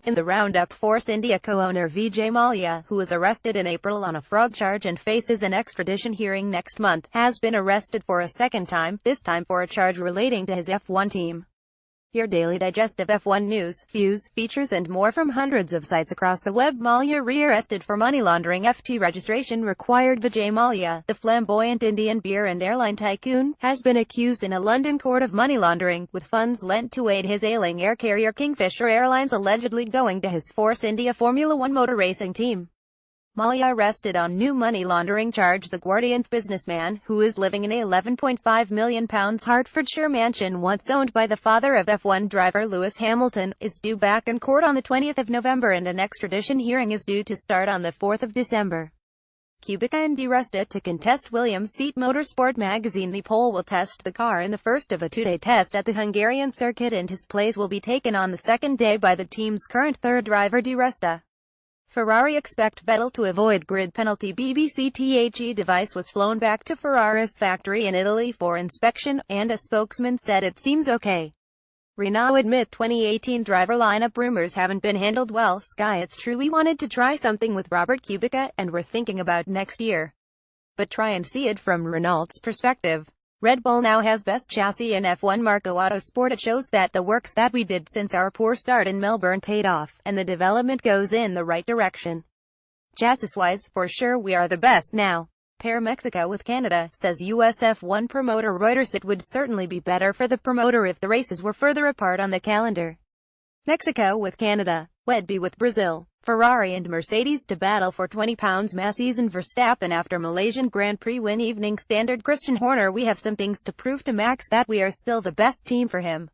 In the roundup, Force India co-owner Vijay Mallya, who was arrested in April on a fraud charge and faces an extradition hearing next month, has been arrested for a second time, this time for a charge relating to his F1 team. Your daily digest of F1 news, views, features and more from hundreds of sites across the web. Mallya re-arrested for money laundering. FT registration required. Vijay Mallya, the flamboyant Indian beer and airline tycoon, has been accused in a London court of money laundering, with funds lent to aid his ailing air carrier Kingfisher Airlines allegedly going to his Force India Formula One motor racing team. Mallya arrested on new money laundering charge. The Guardian businessman, who is living in a £11.5 million Hertfordshire mansion once owned by the father of F1 driver Lewis Hamilton, is due back in court on the 20th of November and an extradition hearing is due to start on the 4th of December. Kubica and DeRusta to contest Williams Seat. Motorsport magazine. The Pole will test the car in the first of a two-day test at the Hungarian circuit, and his place will be taken on the second day by the team's current third driver DeRusta. Ferrari expect Vettel to avoid grid penalty. BBC The device was flown back to Ferrari's factory in Italy for inspection, and a spokesman said it seems okay. Renault admit 2018 driver lineup rumors haven't been handled well. Sky. It's true we wanted to try something with Robert Kubica, and we're thinking about next year. But try and see it from Renault's perspective. Red Bull now has best chassis in F1. Marco Autosport. It shows that the works that we did since our poor start in Melbourne paid off, and the development goes in the right direction. Chassis-wise, for sure we are the best now. Pair Mexico with Canada, says US F1 promoter Reuters. It would certainly be better for the promoter if the races were further apart on the calendar. Mexico with Canada, Wedby with Brazil, Ferrari and Mercedes to battle for £20 mass season. Verstappen after Malaysian Grand Prix win. Evening Standard. Christian Horner. We have some things to prove to Max that we are still the best team for him.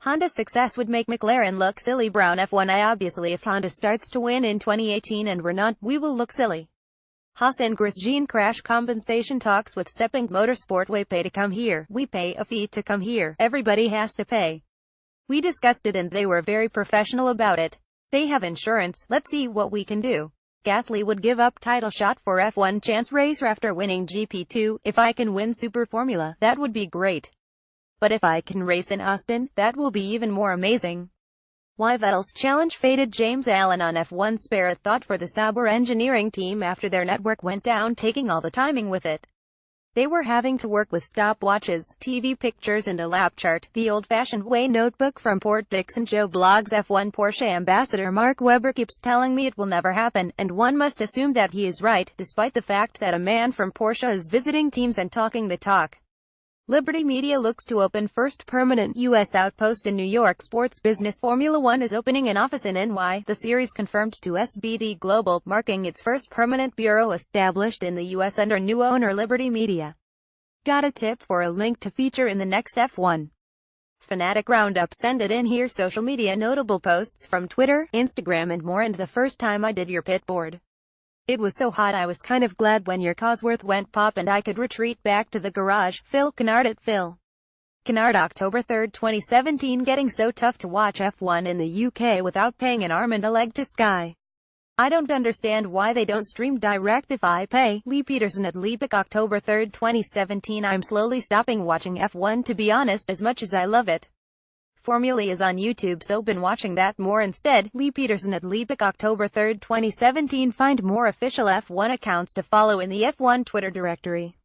Honda's success would make McLaren look silly. Brown. F1 obviously if Honda starts to win in 2018 and we're not, we will look silly. Haas and Grosjean crash. Compensation talks with Sepang. Motorsport. We pay to come here. We pay a fee to come here. Everybody has to pay. We discussed it and they were very professional about it. They have insurance. Let's see what we can do. Gasly would give up title shot for F1 chance racer after winning GP2. If I can win Super Formula, that would be great. But if I can race in Austin, that will be even more amazing. Why Vettel's challenge faded. James Allen on F1 spare a thought for the Sauber engineering team after their network went down, taking all the timing with it. They were having to work with stopwatches, TV pictures and a lap chart, the old-fashioned way. Notebook from Port Dixon. Joe blogs. F1 Porsche ambassador Mark Webber keeps telling me it will never happen, and one must assume that he is right, despite the fact that a man from Porsche is visiting teams and talking the talk. Liberty Media looks to open first permanent U.S. outpost in New York. Sports Business. Formula One is opening an office in NY, the series confirmed to SBD Global, marking its first permanent bureau established in the U.S. under new owner Liberty Media. Got a tip for a link to feature in the next F1 Fanatic Roundup? Send it in here. Social media notable posts from Twitter, Instagram and more. And the first time I did your pit board, it was so hot I was kind of glad when your Cosworth went pop and I could retreat back to the garage. Phil Kennard at Phil Kennard. October 3, 2017. Getting so tough to watch F1 in the UK without paying an arm and a leg to Sky. I don't understand why they don't stream direct if I pay. Lee Peterson at Leepic. October 3, 2017. I'm slowly stopping watching F1 to be honest, as much as I love it. Formula is on YouTube, so been watching that more instead. Lee Peterson at Leepic. October 3, 2017. Find more official F1 accounts to follow in the F1 Twitter directory.